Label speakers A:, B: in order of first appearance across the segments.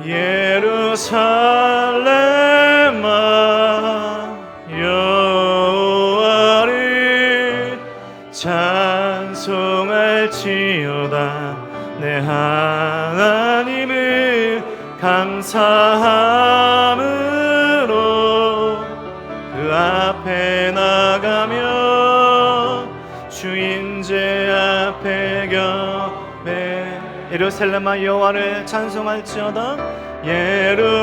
A: 예루살렘아 여호와를 찬송할지어다. 내 하나님을 감사함으로 그 앞에 나가며 주인제 앞에 겹에 예루살렘아 여호와를 찬송할지어다. 예루살렘아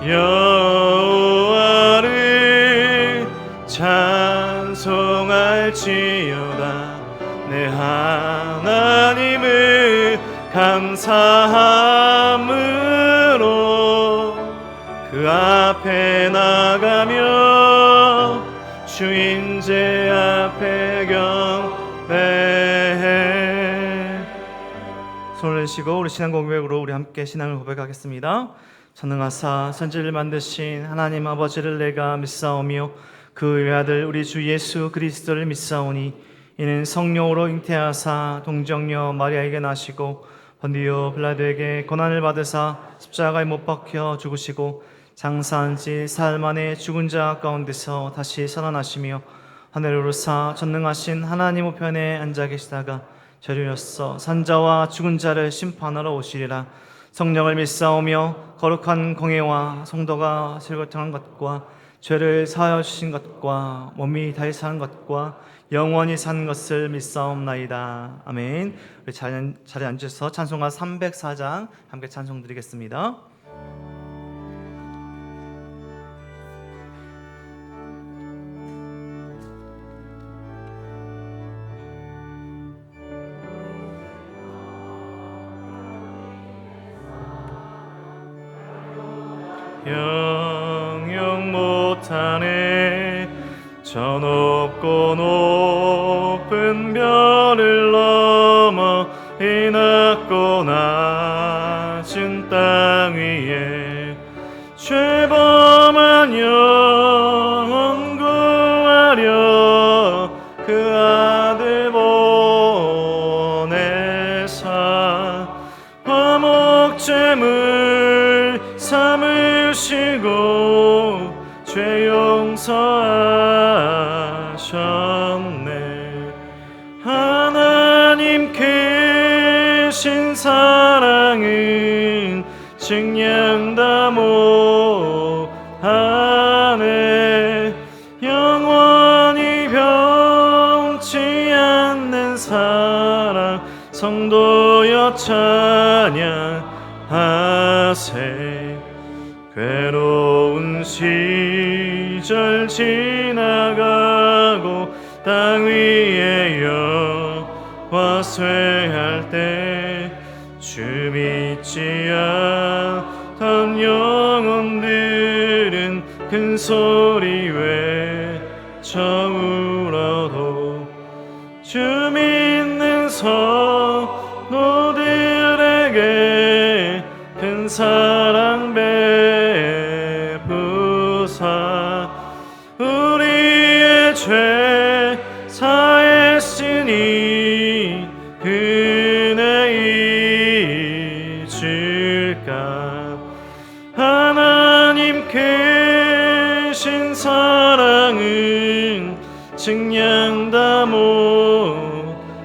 A: 여호와를 찬송할지어다. 내 하나님을 감사함으로 그 앞에 나가며 주인제 앞에 경배해. 손을 내시고 우리 신앙 고백으로 우리 함께 신앙을 고백하겠습니다. 전능하사 천지를 만드신 하나님 아버지를 내가 믿사오며 그 외아들 우리 주 예수 그리스도를 믿사오니 이는 성령으로 잉태하사 동정녀 마리아에게 나시고 본디오 빌라도에게 고난을 받으사 십자가에 못 박혀 죽으시고 장사한 지 사흘 만에 죽은 자 가운데서 다시 살아나시며 하늘에 오르사 전능하신 하나님 우편에 앉아 계시다가 저리로서 산자와 죽은 자를 심판하러 오시리라. 성령을 믿사오며 거룩한 공예와 성도가 실거통한 것과 죄를 사하여 주신 것과 몸이 다시 사는 것과 영원히 산 것을 믿사옵나이다. 아멘. 우리 자리에 앉으셔서 찬송가 304장 함께 찬송 드리겠습니다. 영영 못하네 저 높고 높은 별을 넘어 이 낮고 낮은 땅 위에 죄범한 영혼 구하려 그 아들 보내사 화목제물 삼으시고 죄 용서하셨네. 하나님 크신 사랑은 증량다 못하네. 영원히 변치 않는 사랑 성도여 찬양하세. 괴로운 시절 지나가고 땅 위에 여호와 쇠할 때 주 믿지 않던 영혼들은 큰 소리 외쳐 울어도 주 믿는 성도들에게 큰 사랑 베푸사 우리의 죄 사했으니 은혜 잊을까. 하나님 크신 사랑은 증량다 못하네.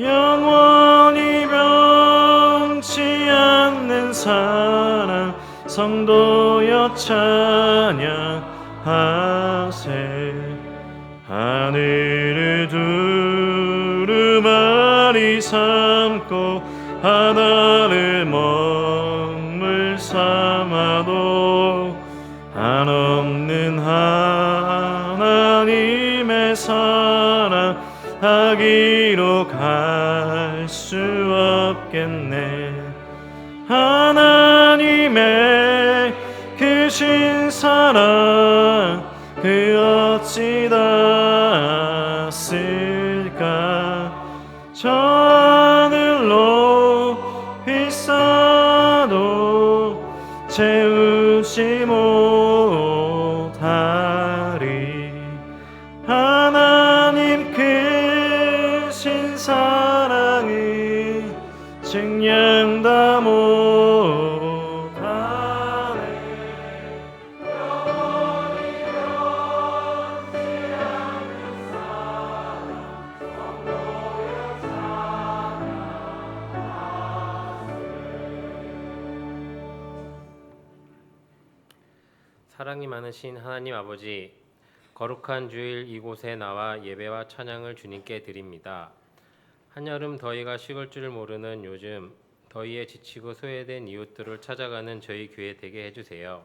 A: 영원히 변치 않는 사랑 성도여 찬양하세. 하늘을 두루마리 삼고 하나를 먹물 삼아도 한없는 하나님의 사랑 하기로 갈 수 없겠네. 하나님의 크신 사랑 그 어찌 닿았을까. 저 하늘로 비싸도 채우지 못하리. 하나님 크신 사랑
B: 사랑이 많으신 하나님 아버지, 거룩한 주일 이곳에 나와 예배와 찬양을 주님께 드립니다. 한여름 더위가 식을 줄 모르는 요즘 더위에 지치고 소외된 이웃들을 찾아가는 저희 교회 되게 해주세요.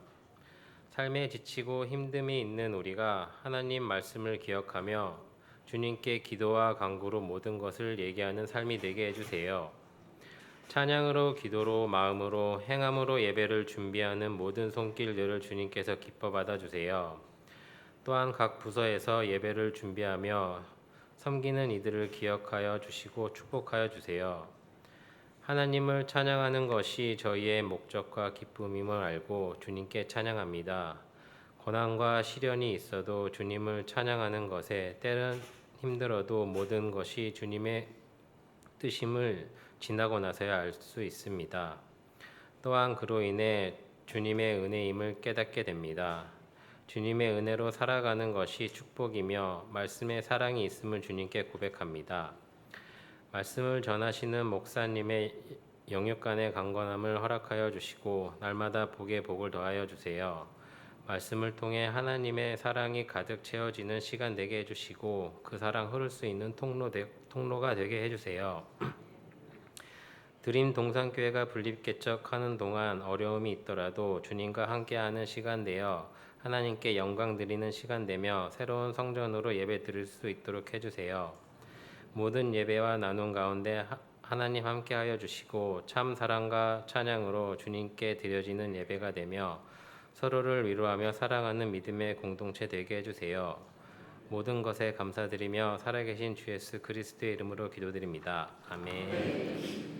B: 삶에 지치고 힘듦이 있는 우리가 하나님 말씀을 기억하며 주님께 기도와 간구로 모든 것을 얘기하는 삶이 되게 해주세요. 찬양으로, 기도로, 마음으로, 행함으로 예배를 준비하는 모든 손길들을 주님께서 기뻐 받아주세요. 또한 각 부서에서 예배를 준비하며 섬기는 이들을 기억하여 주시고 축복하여 주세요. 하나님을 찬양하는 것이 저희의 목적과 기쁨임을 알고 주님께 찬양합니다. 고난과 시련이 있어도 주님을 찬양하는 것에 때는 힘들어도 모든 것이 주님의 뜻임을 지나고 나서야 알 수 있습니다. 또한 그로 인해 주님의 은혜임을 깨닫게 됩니다. 주님의 은혜로 살아가는 것이 축복이며 말씀에 사랑이 있음을 주님께 고백합니다. 말씀을 전하시는 목사님의 영육간의 강건함을 허락하여 주시고 날마다 복에 복을 더하여 주세요. 말씀을 통해 하나님의 사랑이 가득 채워지는 시간 되게 해주시고 그 사랑 흐를 수 있는 통로가 되게 해주세요. 드림 동산교회가 분립개척하는 동안 어려움이 있더라도 주님과 함께하는 시간 되어 하나님께 영광 드리는 시간 되며 새로운 성전으로 예배 드릴 수 있도록 해주세요. 모든 예배와 나눔 가운데 하나님 함께하여 주시고 참 사랑과 찬양으로 주님께 드려지는 예배가 되며 서로를 위로하며 사랑하는 믿음의 공동체 되게 해주세요. 모든 것에 감사드리며 살아계신 주 예수 그리스도의 이름으로 기도드립니다. 아멘.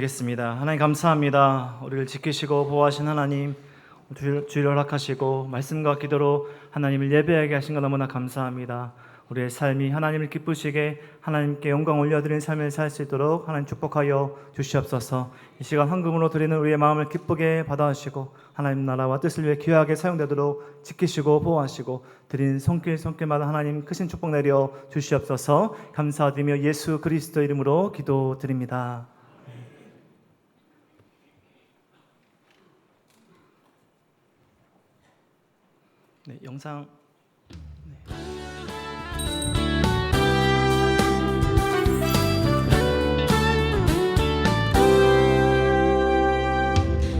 A: 기도드리겠습니다. 하나님 감사합니다. 우리를 지키시고 보호하신 하나님, 주일 허락하시고 말씀과 기도로 하나님을 예배하게 하신 것 너무나 감사합니다. 우리의 삶이 하나님을 기쁘시게 하나님께 영광 올려드리는 삶을 살 수 있도록 하나님 축복하여 주시옵소서. 이 시간 헌금으로 드리는 우리의 마음을 기쁘게 받아주시고 하나님 나라와 뜻을 위해 귀하게 사용되도록 지키시고 보호하시고 드린 손길마다 하나님 크신 축복 내려 주시옵소서. 감사드리며 예수 그리스도 이름으로 기도드립니다. 네, 영상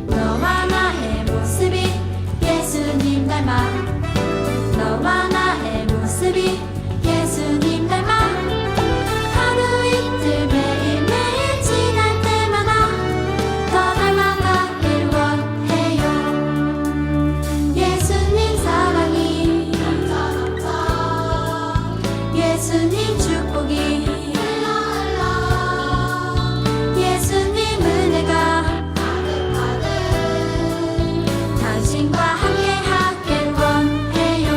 C: 너와 나의 모습이 예수님 닮아 너와 나의 모습이 예수님 닮아 하루 이틀 매일매일 지날 때마다 더 닮아가길 원해요. 예수님 사랑이 넘쳐 예수님 축복이 흘러 예수님 은혜가 당신과 함께 하길 원해요.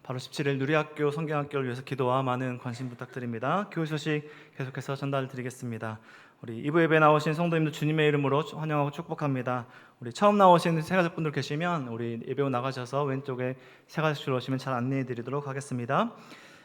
A: 바로 17일 누리학교 성경학교를 위해서 기도와 많은 관심 부탁드립니다. 교회 소식 계속해서 전달드리겠습니다. 우리 2부 예배 나오신 성도님들 주님의 이름으로 환영하고 축복합니다. 우리 처음 나오신 새가족분들 계시면 우리 예배로 나가셔서 왼쪽에 새가족실 오시면 잘 안내해드리도록 하겠습니다.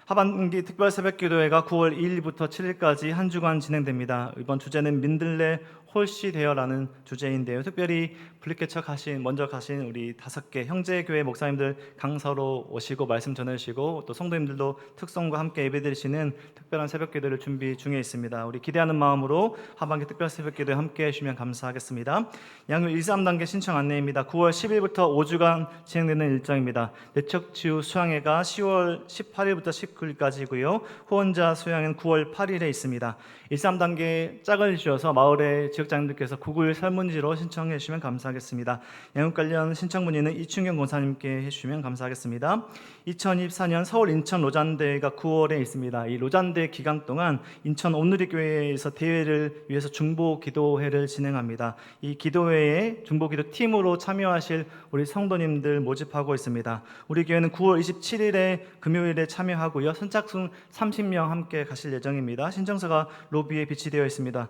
A: 하반기 특별 새벽기도회가 9월 2일부터 7일까지 한 주간 진행됩니다. 이번 주제는 민들레 홀씨 되어라는 주제인데요. 특별히 블리케처 먼저 가신 우리 5개 형제교회 목사님들 강사로 오시고 말씀 전해주시고 또 성도님들도 특성과 함께 예배드리시는 특별한 새벽기도를 준비 중에 있습니다. 우리 기대하는 마음으로 하반기 특별 새벽기도에 함께 해주시면 감사하겠습니다. 양육 1, 3단계 신청 안내입니다. 9월 10일부터 5주간 진행되는 일정입니다. 내척치유 수양회가 10월 18일부터 19일까지고요. 후원자 수양은 9월 8일에 있습니다. 1, 3단계 짝을 지어서 마을의 지역장님들께서 구글 설문지로 신청해 주시면 감사하겠습니다. 양육 관련 신청 문의는 이춘경 권사님께 해주시면 감사하겠습니다. 2024년 서울 인천 로잔대회가 9월에 있습니다. 이 로잔대 기간 동안 인천 온누리교회에서 대회를 위해서 중보 기도회를 진행합니다. 이 기도회에 중보 기도 팀으로 참여하실 우리 성도님들 모집하고 있습니다. 우리 교회는 9월 27일에 금요일에 참여하고요. 선착순 30명 함께 가실 예정입니다. 신청서가 로비에 비치되어 있습니다.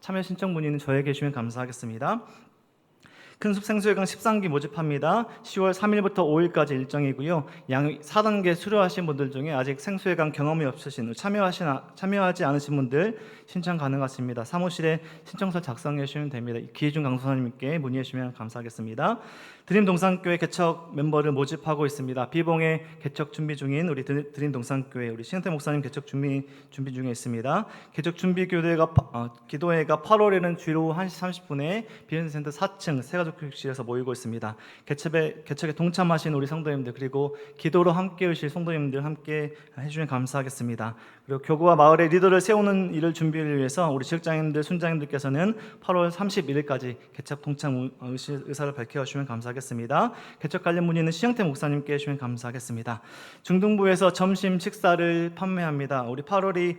A: 참여 신청 문의는 저에게 주시면 감사하겠습니다. 큰숲 생수회관 13기 모집합니다. 10월 3일부터 5일까지 일정이고요. 양 4단계 수료하신 분들 중에 아직 생수회관 경험이 없으신 참여하지 않으신 분들 신청 가능하십니다. 사무실에 신청서 작성해 주시면 됩니다. 기혜준 강사님께 문의해 주시면 감사하겠습니다. 드림동산교회 개척 멤버를 모집하고 있습니다. 비봉의 개척 준비 중인 우리 드림동산교회 우리 신은태 목사님 개척 준비 중에 있습니다. 개척 준비 기도회가 8월에는 주일 오후 1시 30분에 비전센터 4층 새가족교육실에서 모이고 있습니다. 개척에 동참하신 우리 성도님들 그리고 기도로 함께 오실 성도님들 함께 해주시면 감사하겠습니다. 그리고 교구와 마을의 리더를 세우는 일을 준비를 위해서 우리 지역장님들, 순장님들께서는 8월 31일까지 개척 동참 의사를 밝혀주시면 감사하겠습니다. 개척 관련 문의는 시영태 목사님께 해주시면 감사하겠습니다. 중등부에서 점심 식사를 판매합니다. 우리 8월이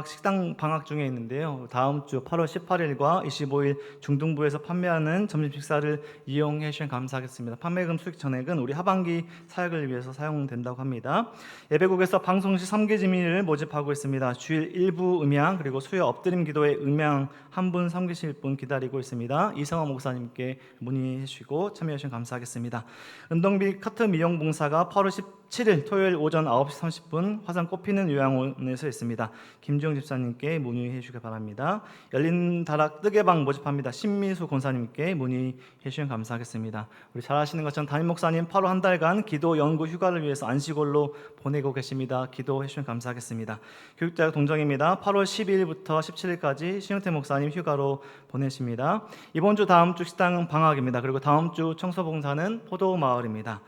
A: 식당 방학 중에 있는데요. 다음 주 8월 18일과 25일 중등부에서 판매하는 점심 식사를 이용해 주시면 감사하겠습니다. 판매금 수익 전액은 우리 하반기 사역을 위해서 사용된다고 합니다. 예배국에서 방송시 3개 지민을 모집하고 있습니다. 주일 일부 음향 그리고 수요 엎드림 기도의 음향 한 분 섬기실 분 기다리고 있습니다. 이성화 목사님께 문의해 주시고 참여해 주시면 감사하겠습니다. 은동비 카트 미용 봉사가 8월 17일 토요일 오전 9시 30분 화산 꽃피는 요양원에서 있습니다. 김주영 집사님께 문의해 주시기 바랍니다. 열린 다락 뜨개방 모집합니다. 신미수 권사님께 문의해 주시면 감사하겠습니다. 우리 잘 아시는 것처럼 담임 목사님 8월 한 달간 기도 연구 휴가를 위해서 안식월로 보내고 계십니다. 기도해 주시면 감사하겠습니다. 교육자격 동정입니다. 8월 12일부터 17일까지 신영태 목사님 휴가로 보내십니다. 이번 주 다음 주 식당은 방학입니다. 그리고 다음 주 청소봉사는 포도마을입니다.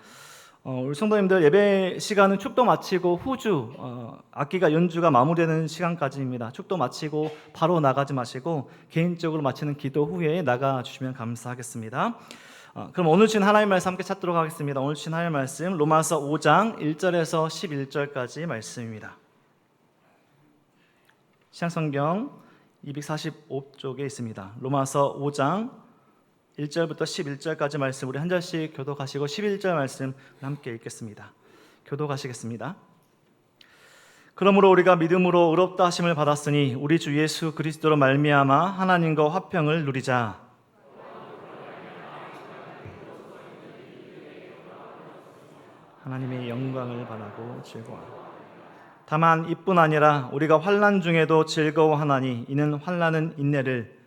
A: 우리 성도님들 예배 시간은 축도 마치고 후주 악기가 연주가 마무리되는 시간까지입니다. 축도 마치고 바로 나가지 마시고 개인적으로 마치는 기도 후에 나가 주시면 감사하겠습니다. 그럼 오늘 주신 하나님의 말씀 함께 찾도록 하겠습니다. 오늘 주신 하나님의 말씀 로마서 5장 1절에서 11절까지 말씀입니다. 시향성경 245쪽에 있습니다. 로마서 5장 1절부터 11절까지 말씀 우리 한 절씩 교독하시고 11절 말씀 함께 읽겠습니다. 교독하시겠습니다. 그러므로 우리가 믿음으로 의롭다 하심을 받았으니 우리 주 예수 그리스도로 말미암아 하나님과 화평을 누리자. 하나님의 영광을 바라고 즐거워하라. 다만 이뿐 아니라 우리가 환난 중에도 즐거워하나니 이는 환난은 인내를,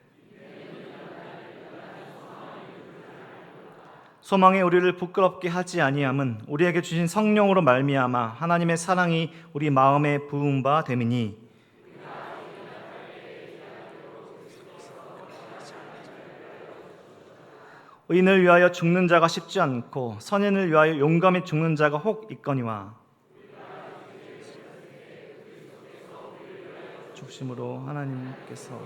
A: 소망이 우리를 부끄럽게 하지 아니함은 우리에게 주신 성령으로 말미암아 하나님의 사랑이 우리 마음에 부은 바 됨이니, 의인을 위하여 죽는 자가 쉽지 않고 선인을 위하여 용감히 죽는 자가 혹 있거니와 죽심으로 하나님께서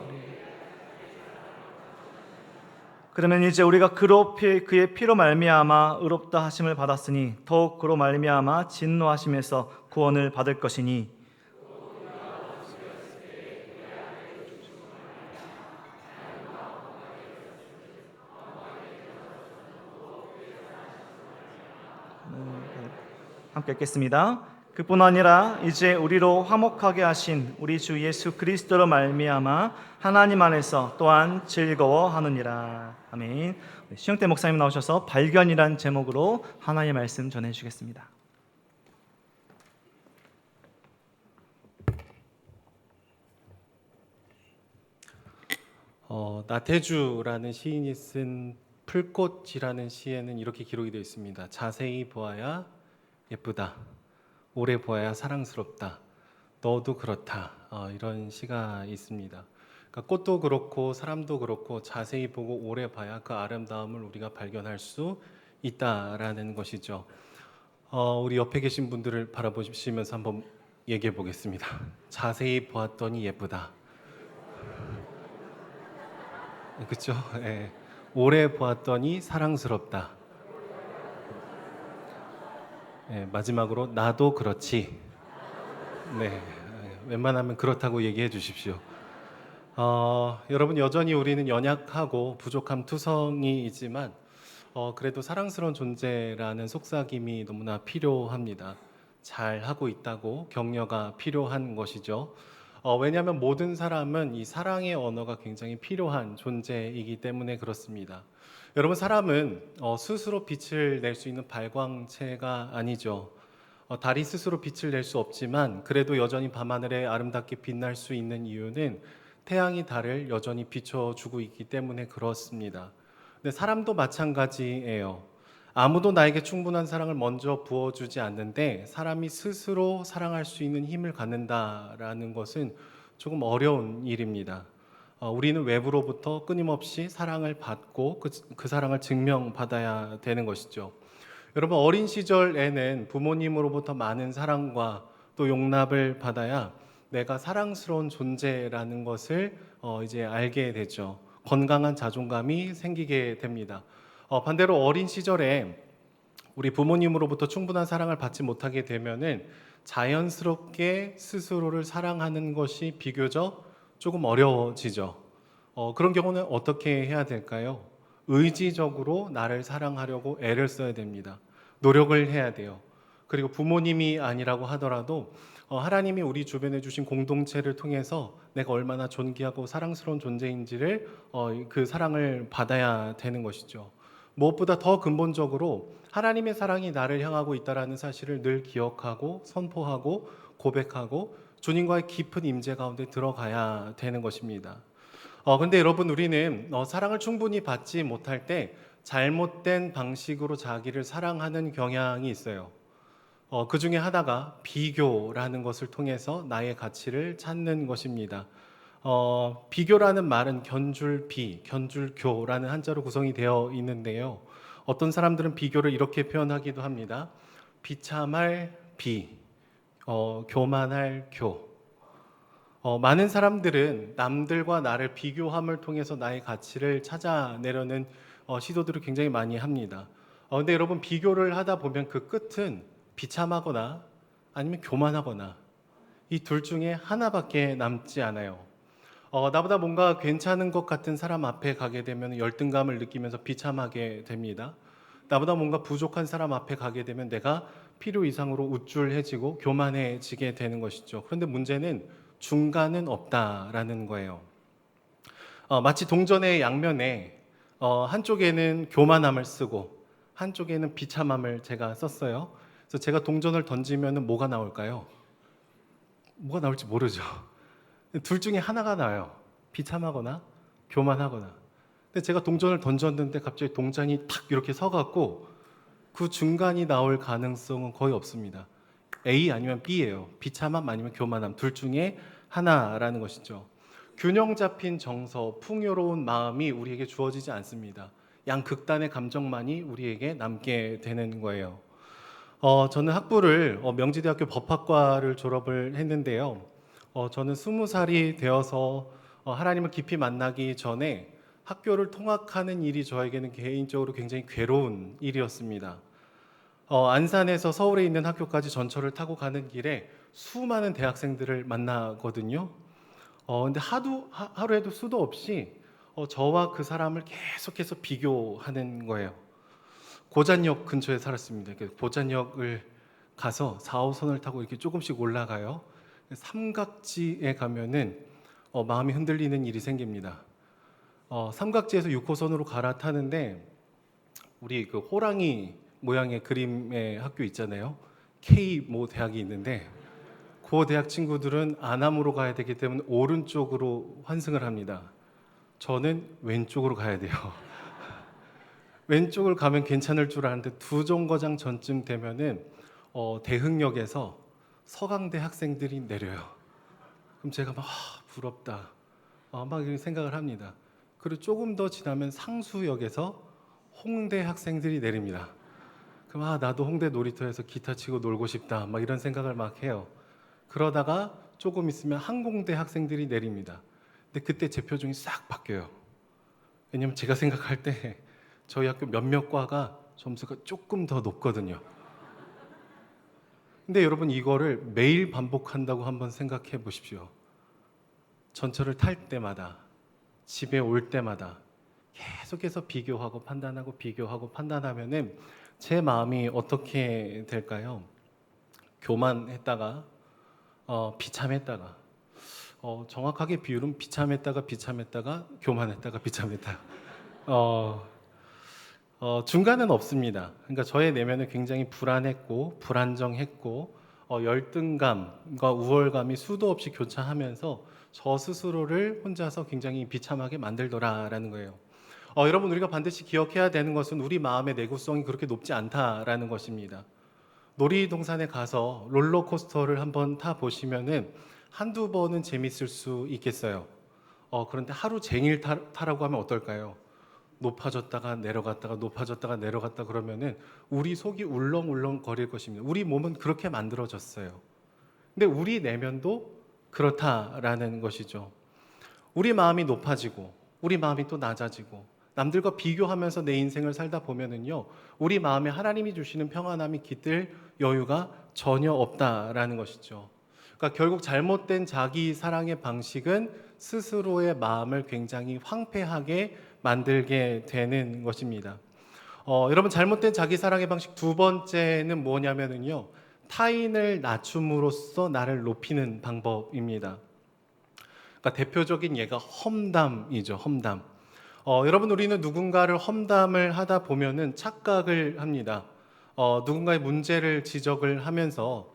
A: 그러면 이제 우리가 그의 피로 말미암아 의롭다 하심을 받았으니 더욱 그로 말미암아 진노하심에서 구원을 받을 것이니, 함께 읽겠습니다. 그뿐 아니라 이제 우리로 화목하게 하신 우리 주 예수 그리스도로 말미암아 하나님 안에서 또한 즐거워하느니라. 아멘. 시영태 목사님 나오셔서 발견이란 제목으로 하나님의 말씀 전해주시겠습니다.
D: 나태주라는 시인이 쓴 풀꽃이라는 시에는 이렇게 기록이 되어 있습니다. 자세히 보아야 예쁘다. 오래 보아야 사랑스럽다. 너도 그렇다. 이런 시가 있습니다. 그러니까 꽃도 그렇고 사람도 그렇고 자세히 보고 오래 봐야 그 아름다움을 우리가 발견할 수 있다라는 것이죠. 우리 옆에 계신 분들을 바라보시면서 한번 얘기해 보겠습니다. 자세히 보았더니 예쁘다. 그렇죠? 네. 오래 보았더니 사랑스럽다. 네, 마지막으로 나도 그렇지. 네, 웬만하면 그렇다고 얘기해 주십시오. 여러분 여전히 우리는 연약하고 부족함 투성이이지만 그래도 사랑스러운 존재라는 속삭임이 너무나 필요합니다. 잘 하고 있다고 격려가 필요한 것이죠. 왜냐하면 모든 사람은 이 사랑의 언어가 굉장히 필요한 존재이기 때문에 그렇습니다. 여러분 사람은 스스로 빛을 낼 수 있는 발광체가 아니죠. 달이 스스로 빛을 낼 수 없지만 그래도 여전히 밤하늘에 아름답게 빛날 수 있는 이유는 태양이 달을 여전히 비춰주고 있기 때문에 그렇습니다. 근데 사람도 마찬가지예요. 아무도 나에게 충분한 사랑을 먼저 부어주지 않는데 사람이 스스로 사랑할 수 있는 힘을 갖는다라는 것은 조금 어려운 일입니다. 우리는 외부로부터 끊임없이 사랑을 받고 그 사랑을 증명받아야 되는 것이죠. 여러분 어린 시절에는 부모님으로부터 많은 사랑과 또 용납을 받아야 내가 사랑스러운 존재라는 것을 이제 알게 되죠. 건강한 자존감이 생기게 됩니다. 반대로 어린 시절에 우리 부모님으로부터 충분한 사랑을 받지 못하게 되면은 자연스럽게 스스로를 사랑하는 것이 비교적 조금 어려워지죠. 그런 경우는 어떻게 해야 될까요? 의지적으로 나를 사랑하려고 애를 써야 됩니다. 노력을 해야 돼요. 그리고 부모님이 아니라고 하더라도 하나님이 우리 주변에 주신 공동체를 통해서 내가 얼마나 존귀하고 사랑스러운 존재인지를 그 사랑을 받아야 되는 것이죠. 무엇보다 더 근본적으로 하나님의 사랑이 나를 향하고 있다는 사실을 늘 기억하고 선포하고 고백하고 주님과의 깊은 임재 가운데 들어가야 되는 것입니다. 근데 여러분 우리는 사랑을 충분히 받지 못할 때 잘못된 방식으로 자기를 사랑하는 경향이 있어요. 그 중에 하나가 비교라는 것을 통해서 나의 가치를 찾는 것입니다. 비교라는 말은 견줄비, 견줄교라는 한자로 구성이 되어 있는데요. 어떤 사람들은 비교를 이렇게 표현하기도 합니다. 비참할 비, 교만할 교. 많은 사람들은 남들과 나를 비교함을 통해서 나의 가치를 찾아내려는 시도들을 굉장히 많이 합니다. 근데 여러분 비교를 하다 보면 그 끝은 비참하거나 아니면 교만하거나 이 둘 중에 하나밖에 남지 않아요. 나보다 뭔가 괜찮은 것 같은 사람 앞에 가게 되면 열등감을 느끼면서 비참하게 됩니다. 나보다 뭔가 부족한 사람 앞에 가게 되면 내가 필요 이상으로 우쭐해지고 교만해지게 되는 것이죠. 그런데 문제는 중간은 없다라는 거예요. 마치 동전의 양면에 한쪽에는 교만함을 쓰고 한쪽에는 비참함을 제가 썼어요. 그래서 제가 동전을 던지면 뭐가 나올까요? 뭐가 나올지 모르죠. 둘 중에 하나가 나와요. 비참하거나 교만하거나. 근데 제가 동전을 던졌는데 갑자기 동전이 탁 이렇게 서갖고 그 중간이 나올 가능성은 거의 없습니다. A 아니면 B예요. 비참함 아니면 교만함. 둘 중에 하나라는 것이죠. 균형 잡힌 정서, 풍요로운 마음이 우리에게 주어지지 않습니다. 양극단의 감정만이 우리에게 남게 되는 거예요. 저는 학부를 명지대학교 법학과를 졸업을 했는데요. 저는 20살이 되어서 하나님을 깊이 만나기 전에 학교를 통학하는 일이 저에게는 개인적으로 굉장히 괴로운 일이었습니다. 안산에서 서울에 있는 학교까지 전철을 타고 가는 길에 수많은 대학생들을 만나거든요. 근데 하루에도 수도 없이 저와 그 사람을 계속해서 비교하는 거예요. 고잔역 근처에 살았습니다. 고잔역을 가서 4호선을 타고 이렇게 조금씩 올라가요. 삼각지에 가면은 마음이 흔들리는 일이 생깁니다. 삼각지에서 6호선으로 갈아타는데 우리 그 호랑이 모양의 그림의 학교 있잖아요. K 모 대학이 있는데 그 대학 친구들은 안암으로 가야 되기 때문에 오른쪽으로 환승을 합니다. 저는 왼쪽으로 가야 돼요. 왼쪽을 가면 괜찮을 줄 알았는데 두 정거장 전쯤 되면은 대흥역에서 서강대 학생들이 내려요. 그럼 제가 막 부럽다 막 이런 생각을 합니다. 그리고 조금 더 지나면 상수역에서 홍대 학생들이 내립니다. 그럼 나도 홍대 놀이터에서 기타 치고 놀고 싶다 막 이런 생각을 막 해요. 그러다가 조금 있으면 항공대 학생들이 내립니다. 근데 그때 제 표정이 싹 바뀌어요. 왜냐면 제가 생각할 때 저희 학교 몇몇 과가 점수가 조금 더 높거든요. 근데 여러분 이거를 매일 반복한다고 한번 생각해 보십시오. 전철을 탈 때마다 집에 올 때마다 계속해서 비교하고 판단하고 비교하고 판단하면은 제 마음이 어떻게 될까요? 교만했다가 비참했다가 정확하게 비율은 비참했다가 교만했다가 비참했다. 중간은 없습니다. 그러니까 저의 내면은 굉장히 불안했고 불안정했고 열등감과 우월감이 수도 없이 교차하면서 저 스스로를 혼자서 굉장히 비참하게 만들더라라는 거예요. 여러분 우리가 반드시 기억해야 되는 것은 우리 마음의 내구성이 그렇게 높지 않다라는 것입니다. 놀이동산에 가서 롤러코스터를 한번 타 보시면은 한두 번은 재밌을 수 있겠어요. 그런데 하루 종일 타라고 하면 어떨까요? 높아졌다가 내려갔다가 높아졌다가 내려갔다 그러면은 우리 속이 울렁울렁 거릴 것입니다. 우리 몸은 그렇게 만들어졌어요. 근데 우리 내면도 그렇다라는 것이죠. 우리 마음이 높아지고 우리 마음이 또 낮아지고 남들과 비교하면서 내 인생을 살다 보면은요, 우리 마음에 하나님이 주시는 평안함이 깃들 여유가 전혀 없다라는 것이죠. 그러니까 결국 잘못된 자기 사랑의 방식은 스스로의 마음을 굉장히 황폐하게 만들게 되는 것입니다. 여러분 잘못된 자기 사랑의 방식 두 번째는 뭐냐면은요, 타인을 낮춤으로써 나를 높이는 방법입니다. 그러니까 대표적인 예가 험담이죠. 험담. 여러분 우리는 누군가를 험담을 하다 보면은 착각을 합니다. 누군가의 문제를 지적을 하면서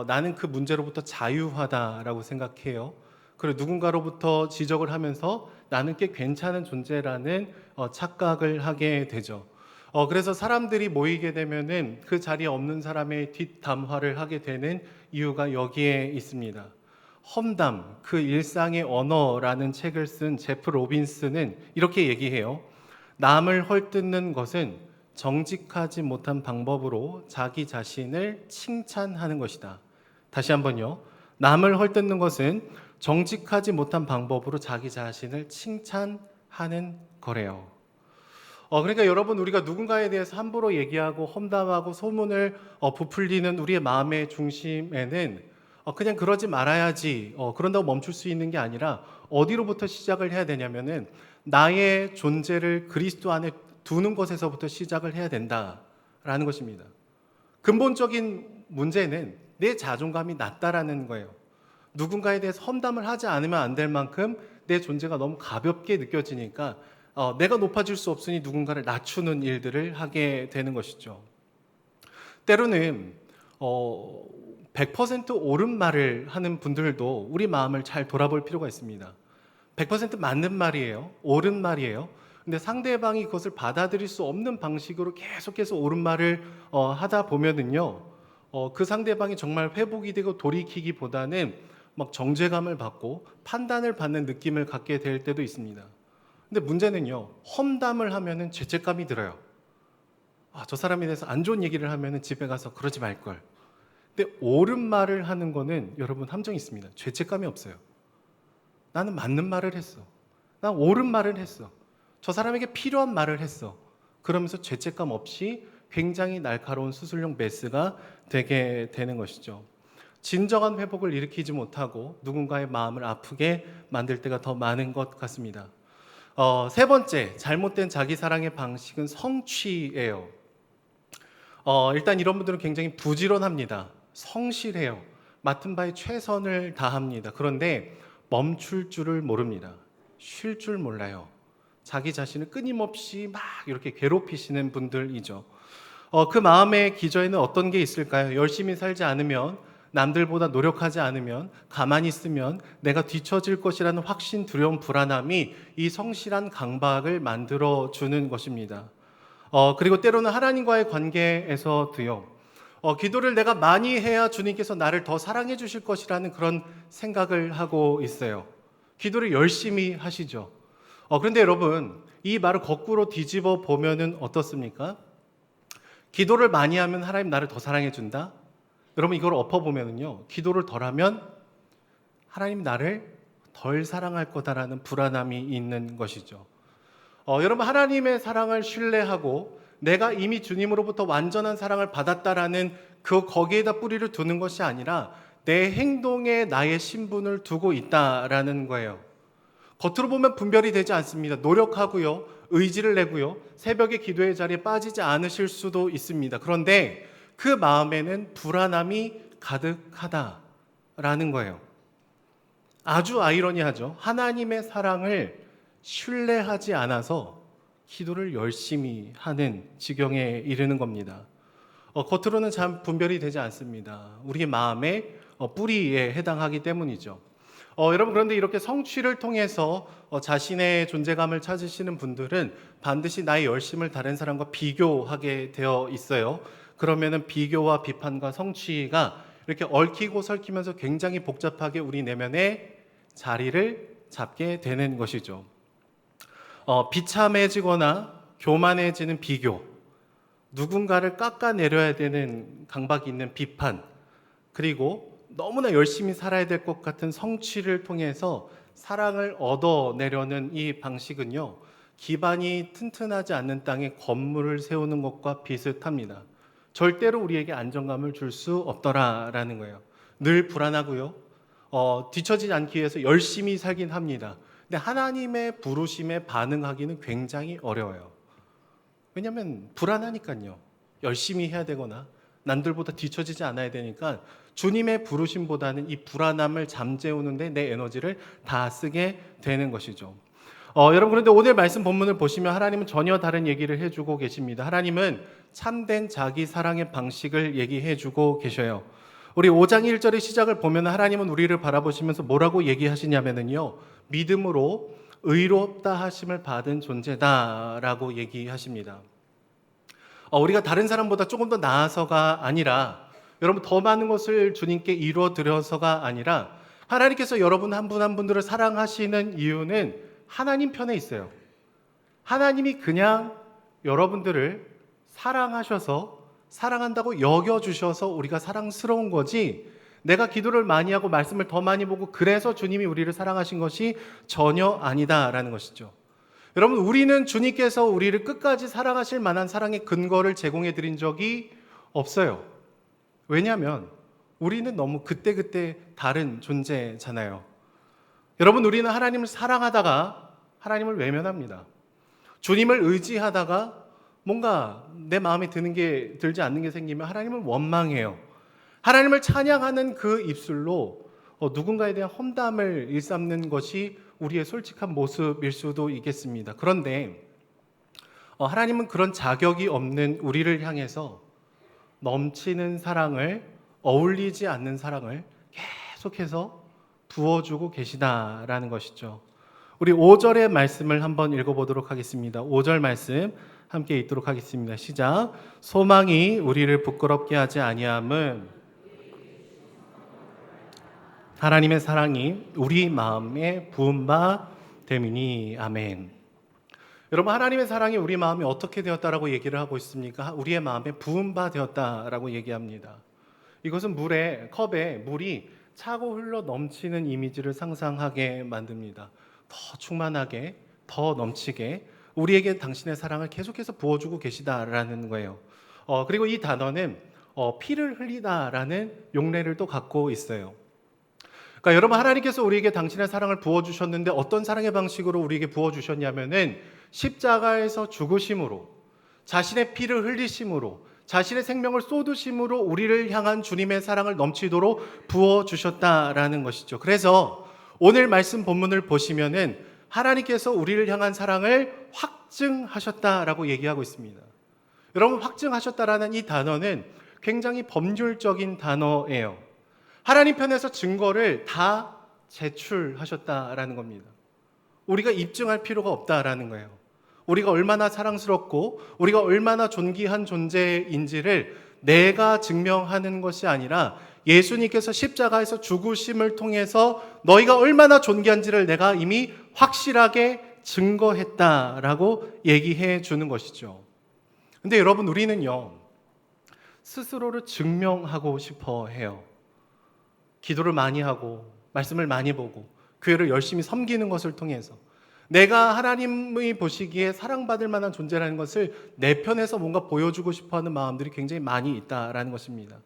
D: 나는 그 문제로부터 자유하다라고 생각해요. 그리고 누군가로부터 지적을 하면서 나는 꽤 괜찮은 존재라는 착각을 하게 되죠. 그래서 사람들이 모이게 되면은 그 자리에 없는 사람의 뒷담화를 하게 되는 이유가 여기에 있습니다. 험담, 그 일상의 언어라는 책을 쓴 제프 로빈스는 이렇게 얘기해요. 남을 헐뜯는 것은 정직하지 못한 방법으로 자기 자신을 칭찬하는 것이다. 다시 한번요. 남을 헐뜯는 것은 정직하지 못한 방법으로 자기 자신을 칭찬하는 거래요. 그러니까 여러분 우리가 누군가에 대해서 함부로 얘기하고 험담하고 소문을 부풀리는 우리의 마음의 중심에는 그냥 그러지 말아야지 그런다고 멈출 수 있는 게 아니라 어디로부터 시작을 해야 되냐면은 나의 존재를 그리스도 안에 두는 것에서부터 시작을 해야 된다라는 것입니다. 근본적인 문제는 내 자존감이 낮다라는 거예요. 누군가에 대해서 험담을 하지 않으면 안 될 만큼 내 존재가 너무 가볍게 느껴지니까 내가 높아질 수 없으니 누군가를 낮추는 일들을 하게 되는 것이죠. 때로는 100% 옳은 말을 하는 분들도 우리 마음을 잘 돌아볼 필요가 있습니다. 100% 맞는 말이에요. 옳은 말이에요. 근데 상대방이 그것을 받아들일 수 없는 방식으로 계속해서 옳은 말을 하다 보면은요, 그 상대방이 정말 회복이 되고 돌이키기보다는 막 정죄감을 받고 판단을 받는 느낌을 갖게 될 때도 있습니다. 근데 문제는요, 험담을 하면은 죄책감이 들어요. 저 사람에 대해서 안 좋은 얘기를 하면은 집에 가서 그러지 말 걸. 근데 옳은 말을 하는 거는 여러분 함정이 있습니다. 죄책감이 없어요. 나는 맞는 말을 했어. 난 옳은 말을 했어. 저 사람에게 필요한 말을 했어. 그러면서 죄책감 없이 굉장히 날카로운 수술용 메스가 되게 되는 것이죠. 진정한 회복을 일으키지 못하고 누군가의 마음을 아프게 만들 때가 더 많은 것 같습니다. 세 번째, 잘못된 자기 사랑의 방식은 성취예요. 일단 이런 분들은 굉장히 부지런합니다. 성실해요. 맡은 바에 최선을 다합니다. 그런데 멈출 줄을 모릅니다. 쉴 줄 몰라요. 자기 자신을 끊임없이 막 이렇게 괴롭히시는 분들이죠. 그 마음의 기저에는 어떤 게 있을까요? 열심히 살지 않으면, 남들보다 노력하지 않으면, 가만히 있으면 내가 뒤처질 것이라는 확신, 두려움, 불안함이 이 성실한 강박을 만들어주는 것입니다. 그리고 때로는 하나님과의 관계에서도요. 기도를 내가 많이 해야 주님께서 나를 더 사랑해 주실 것이라는 그런 생각을 하고 있어요. 기도를 열심히 하시죠. 그런데 여러분, 이 말을 거꾸로 뒤집어 보면은 어떻습니까? 기도를 많이 하면 하나님 나를 더 사랑해 준다? 여러분, 이걸 엎어보면은요, 기도를 덜 하면 하나님 나를 덜 사랑할 거다라는 불안함이 있는 것이죠. 여러분, 하나님의 사랑을 신뢰하고 내가 이미 주님으로부터 완전한 사랑을 받았다라는 거기에다 뿌리를 두는 것이 아니라 내 행동에 나의 신분을 두고 있다라는 거예요. 겉으로 보면 분별이 되지 않습니다. 노력하고요, 의지를 내고요, 새벽에 기도의 자리에 빠지지 않으실 수도 있습니다. 그런데 그 마음에는 불안함이 가득하다라는 거예요. 아주 아이러니하죠. 하나님의 사랑을 신뢰하지 않아서 기도를 열심히 하는 지경에 이르는 겁니다. 겉으로는 참 분별이 되지 않습니다. 우리의 마음의 뿌리에 해당하기 때문이죠. 여러분, 그런데 이렇게 성취를 통해서 자신의 존재감을 찾으시는 분들은 반드시 나의 열심을 다른 사람과 비교하게 되어 있어요. 그러면은 비교와 비판과 성취가 이렇게 얽히고 설키면서 굉장히 복잡하게 우리 내면에 자리를 잡게 되는 것이죠. 비참해지거나 교만해지는 비교, 누군가를 깎아내려야 되는 강박이 있는 비판, 그리고 너무나 열심히 살아야 될 것 같은 성취를 통해서 사랑을 얻어내려는 이 방식은요, 기반이 튼튼하지 않는 땅에 건물을 세우는 것과 비슷합니다. 절대로 우리에게 안정감을 줄 수 없더라라는 거예요. 늘 불안하고요, 뒤처지지 않기 위해서 열심히 살긴 합니다. 근데 하나님의 부르심에 반응하기는 굉장히 어려워요. 왜냐하면 불안하니까요. 열심히 해야 되거나 남들보다 뒤처지지 않아야 되니까 주님의 부르심보다는 이 불안함을 잠재우는데 내 에너지를 다 쓰게 되는 것이죠. 여러분, 그런데 오늘 말씀 본문을 보시면 하나님은 전혀 다른 얘기를 해주고 계십니다. 하나님은 참된 자기 사랑의 방식을 얘기해주고 계셔요. 우리 5장 1절의 시작을 보면 하나님은 우리를 바라보시면서 뭐라고 얘기하시냐면요, 믿음으로 의롭다 하심을 받은 존재다라고 얘기하십니다. 우리가 다른 사람보다 조금 더 나아서가 아니라, 여러분, 더 많은 것을 주님께 이루어 드려서가 아니라, 하나님께서 여러분 한 분 한 분들을 사랑하시는 이유는 하나님 편에 있어요. 하나님이 그냥 여러분들을 사랑하셔서, 사랑한다고 여겨주셔서 우리가 사랑스러운 거지, 내가 기도를 많이 하고 말씀을 더 많이 보고 그래서 주님이 우리를 사랑하신 것이 전혀 아니다라는 것이죠. 여러분, 우리는 주님께서 우리를 끝까지 사랑하실 만한 사랑의 근거를 제공해 드린 적이 없어요. 왜냐하면 우리는 너무 그때그때 다른 존재잖아요. 여러분, 우리는 하나님을 사랑하다가 하나님을 외면합니다. 주님을 의지하다가 뭔가 내 마음에 들지 않는 게 생기면 하나님을 원망해요. 하나님을 찬양하는 그 입술로 누군가에 대한 험담을 일삼는 것이 우리의 솔직한 모습일 수도 있겠습니다. 그런데 하나님은 그런 자격이 없는 우리를 향해서 넘치는 사랑을, 어울리지 않는 사랑을 계속해서 부어주고 계시다라는 것이죠. 우리 5절의 말씀을 한번 읽어보도록 하겠습니다. 5절 말씀 함께 읽도록 하겠습니다. 시작. 소망이 우리를 부끄럽게 하지 아니함은 하나님의 사랑이 우리 마음에 부은 바 됨이니. 아멘. 여러분, 하나님의 사랑이 우리 마음에 어떻게 되었다라고 얘기를 하고 있습니까? 우리의 마음에 부은 바 되었다라고 얘기합니다. 이것은 컵에 물이 차고 흘러 넘치는 이미지를 상상하게 만듭니다. 더 충만하게, 더 넘치게 우리에게 당신의 사랑을 계속해서 부어주고 계시다라는 거예요. 그리고 이 단어는 피를 흘리다라는 용례를 또 갖고 있어요. 그러니까 여러분, 하나님께서 우리에게 당신의 사랑을 부어주셨는데 어떤 사랑의 방식으로 우리에게 부어주셨냐면은 십자가에서 죽으심으로, 자신의 피를 흘리심으로, 자신의 생명을 쏟으심으로 우리를 향한 주님의 사랑을 넘치도록 부어주셨다라는 것이죠. 그래서 오늘 말씀 본문을 보시면은 하나님께서 우리를 향한 사랑을 확증하셨다라고 얘기하고 있습니다. 여러분, 확증하셨다라는 이 단어는 굉장히 법률적인 단어예요. 하나님 편에서 증거를 다 제출하셨다라는 겁니다. 우리가 입증할 필요가 없다라는 거예요. 우리가 얼마나 사랑스럽고 우리가 얼마나 존귀한 존재인지를 내가 증명하는 것이 아니라 예수님께서 십자가에서 죽으심을 통해서 너희가 얼마나 존귀한지를 내가 이미 확실하게 증거했다라고 얘기해 주는 것이죠. 근데 여러분, 우리는요, 스스로를 증명하고 싶어 해요. 기도를 많이 하고 말씀을 많이 보고 교회를 열심히 섬기는 것을 통해서 내가 하나님이 보시기에 사랑받을 만한 존재라는 것을 내 편에서 뭔가 보여주고 싶어하는 마음들이 굉장히 많이 있다라는 것입니다.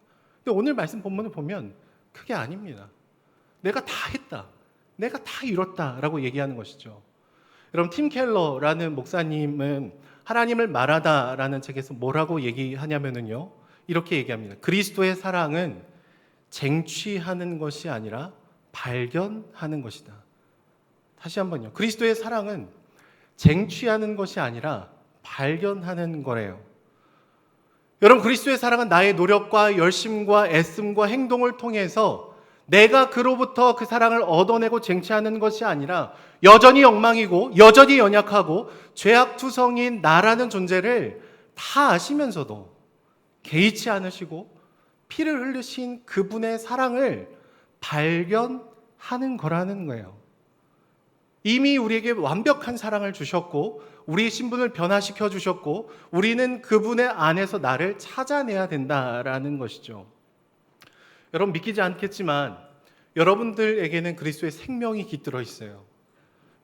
D: 근데 오늘 말씀 본문을 보면 그게 아닙니다. 내가 다 했다, 내가 다 이뤘다라고 얘기하는 것이죠. 여러분, 팀 켈러라는 목사님은 하나님을 말하다라는 책에서 뭐라고 얘기하냐면요, 이렇게 얘기합니다. 그리스도의 사랑은 쟁취하는 것이 아니라 발견하는 것이다. 다시 한번요. 그리스도의 사랑은 쟁취하는 것이 아니라 발견하는 거래요. 여러분, 그리스도의 사랑은 나의 노력과 열심과 애씀과 행동을 통해서 내가 그로부터 그 사랑을 얻어내고 쟁취하는 것이 아니라 여전히 엉망이고 여전히 연약하고 죄악투성인 나라는 존재를 다 아시면서도 개의치 않으시고 피를 흘리신 그분의 사랑을 발견하는 거라는 거예요. 이미 우리에게 완벽한 사랑을 주셨고 우리의 신분을 변화시켜 주셨고 우리는 그분의 안에서 나를 찾아내야 된다라는 것이죠. 여러분, 믿기지 않겠지만 여러분들에게는 그리스도의 생명이 깃들어 있어요.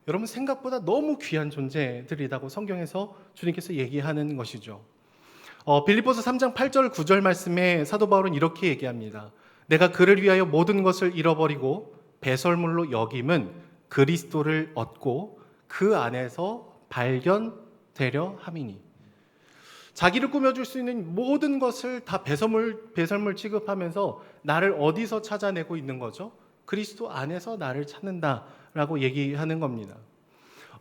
D: 여러분, 생각보다 너무 귀한 존재들이라고 성경에서 주님께서 얘기하는 것이죠. 빌립보서 3장 8절 9절 말씀에 사도 바울은 이렇게 얘기합니다. 내가 그를 위하여 모든 것을 잃어버리고 배설물로 여김은 그리스도를 얻고 그 안에서 발견되려 함이니. 자기를 꾸며줄 수 있는 모든 것을 다 배설물 취급하면서 나를 어디서 찾아내고 있는 거죠? 그리스도 안에서 나를 찾는다라고 얘기하는 겁니다.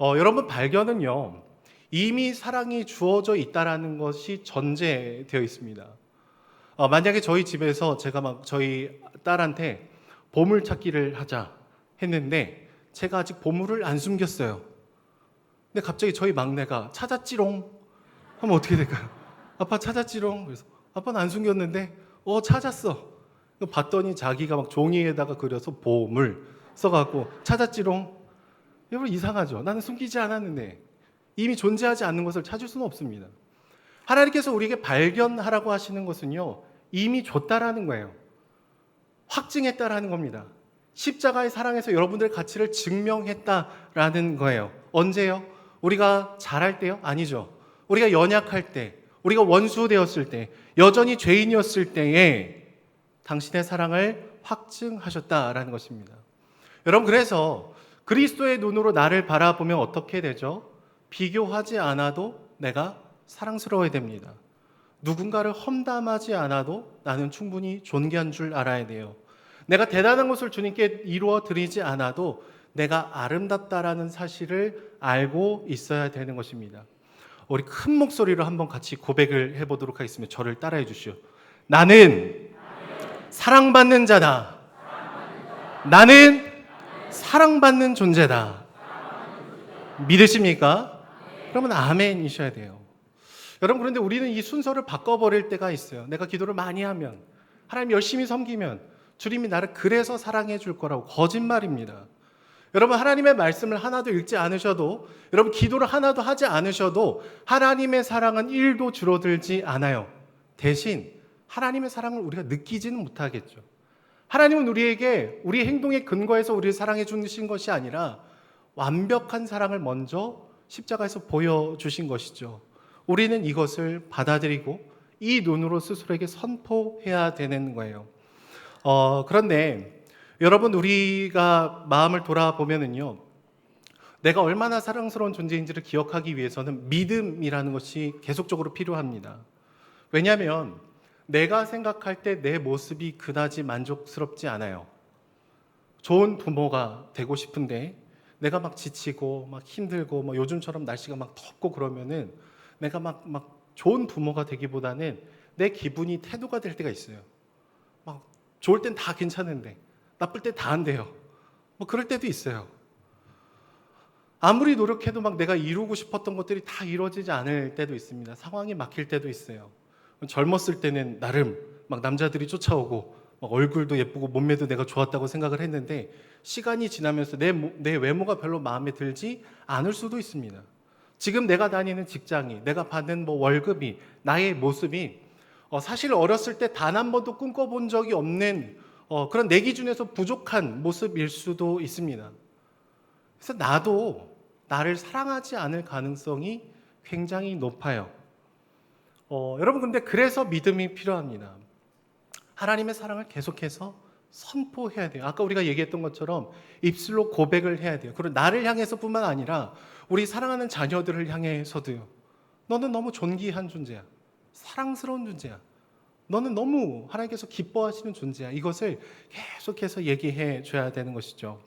D: 여러분, 발견은요, 이미 사랑이 주어져 있다라는 것이 전제되어 있습니다. 만약에 저희 집에서 제가 저희 딸한테 보물찾기를 하자 했는데 제가 아직 보물을 안 숨겼어요. 근데 갑자기 저희 막내가 찾았지롱 하면 어떻게 될까요? 아빠 찾았지롱. 그래서 아빠는 안 숨겼는데 찾았어. 봤더니 자기가 막 종이에다가 그려서 보물 써갖고 찾았지롱. 여러분, 이상하죠? 나는 숨기지 않았는데. 이미 존재하지 않는 것을 찾을 수는 없습니다. 하나님께서 우리에게 발견하라고 하시는 것은요, 이미 줬다라는 거예요. 확증했다라는 겁니다. 십자가의 사랑에서 여러분들의 가치를 증명했다라는 거예요. 언제요? 우리가 잘할 때요? 아니죠. 우리가 연약할 때, 우리가 원수 되었을 때, 여전히 죄인이었을 때에 당신의 사랑을 확증하셨다라는 것입니다. 여러분, 그래서 그리스도의 눈으로 나를 바라보면 어떻게 되죠? 비교하지 않아도 내가 사랑스러워야 됩니다. 누군가를 험담하지 않아도 나는 충분히 존귀한 줄 알아야 돼요. 내가 대단한 것을 주님께 이루어 드리지 않아도 내가 아름답다라는 사실을 알고 있어야 되는 것입니다. 우리 큰 목소리로 한번 같이 고백을 해보도록 하겠습니다. 저를 따라해 주시오. 나는 사랑받는 자다. 나는 사랑받는 존재다. 믿으십니까? 그러면 아멘이셔야 돼요. 여러분, 그런데 우리는 이 순서를 바꿔버릴 때가 있어요. 내가 기도를 많이 하면, 하나님 열심히 섬기면 주님이 나를 그래서 사랑해 줄 거라고. 거짓말입니다. 여러분, 하나님의 말씀을 하나도 읽지 않으셔도, 여러분 기도를 하나도 하지 않으셔도 하나님의 사랑은 1도 줄어들지 않아요. 대신 하나님의 사랑을 우리가 느끼지는 못하겠죠. 하나님은 우리에게 우리 행동의 근거에서 우리를 사랑해 주신 것이 아니라 완벽한 사랑을 먼저 십자가에서 보여주신 것이죠. 우리는 이것을 받아들이고 이 눈으로 스스로에게 선포해야 되는 거예요. 그런데 여러분, 우리가 마음을 돌아보면은요, 내가 얼마나 사랑스러운 존재인지를 기억하기 위해서는 믿음이라는 것이 계속적으로 필요합니다. 왜냐하면 내가 생각할 때 내 모습이 그다지 만족스럽지 않아요. 좋은 부모가 되고 싶은데 내가 막 지치고 막 힘들고 뭐 요즘처럼 날씨가 막 덥고 그러면은 내가 막 좋은 부모가 되기보다는 내 기분이 태도가 될 때가 있어요. 막 좋을 땐 다 괜찮은데 나쁠 때 다 안 돼요. 뭐 그럴 때도 있어요. 아무리 노력해도 막 내가 이루고 싶었던 것들이 다 이루어지지 않을 때도 있습니다. 상황이 막힐 때도 있어요. 젊었을 때는 나름 막 남자들이 쫓아오고 막 얼굴도 예쁘고 몸매도 내가 좋았다고 생각을 했는데 시간이 지나면서 내 외모가 별로 마음에 들지 않을 수도 있습니다. 지금 내가 다니는 직장이, 내가 받는 뭐 월급이, 나의 모습이 사실 어렸을 때 단 한 번도 꿈꿔본 적이 없는 그런 내 기준에서 부족한 모습일 수도 있습니다. 그래서 나도 나를 사랑하지 않을 가능성이 굉장히 높아요. 여러분, 근데 그래서 믿음이 필요합니다. 하나님의 사랑을 계속해서 선포해야 돼요. 아까 우리가 얘기했던 것처럼 입술로 고백을 해야 돼요. 그리고 나를 향해서뿐만 아니라 우리 사랑하는 자녀들을 향해서도요. 너는 너무 존귀한 존재야. 사랑스러운 존재야. 너는 너무 하나님께서 기뻐하시는 존재야. 이것을 계속해서 얘기해 줘야 되는 것이죠.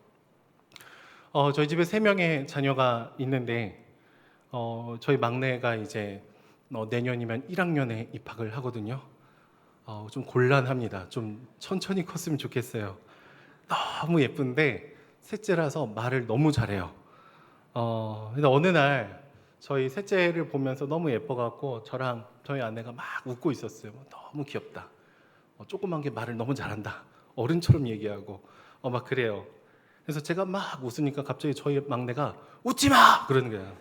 D: 저희 집에 3명의 자녀가 있는데 저희 막내가 이제 내년이면 1학년에 입학을 하거든요. 좀 곤란합니다. 좀 천천히 컸으면 좋겠어요. 너무 예쁜데 셋째라서 말을 너무 잘해요. 근데 어느 날 저희 셋째를 보면서 너무 예뻐갖고 저랑 저희 아내가 막 웃고 있었어요. 너무 귀엽다. 조그만 게 말을 너무 잘한다. 어른처럼 얘기하고 막 그래요. 그래서 제가 막 웃으니까 갑자기 저희 막내가 웃지 마! 그러는 거예요.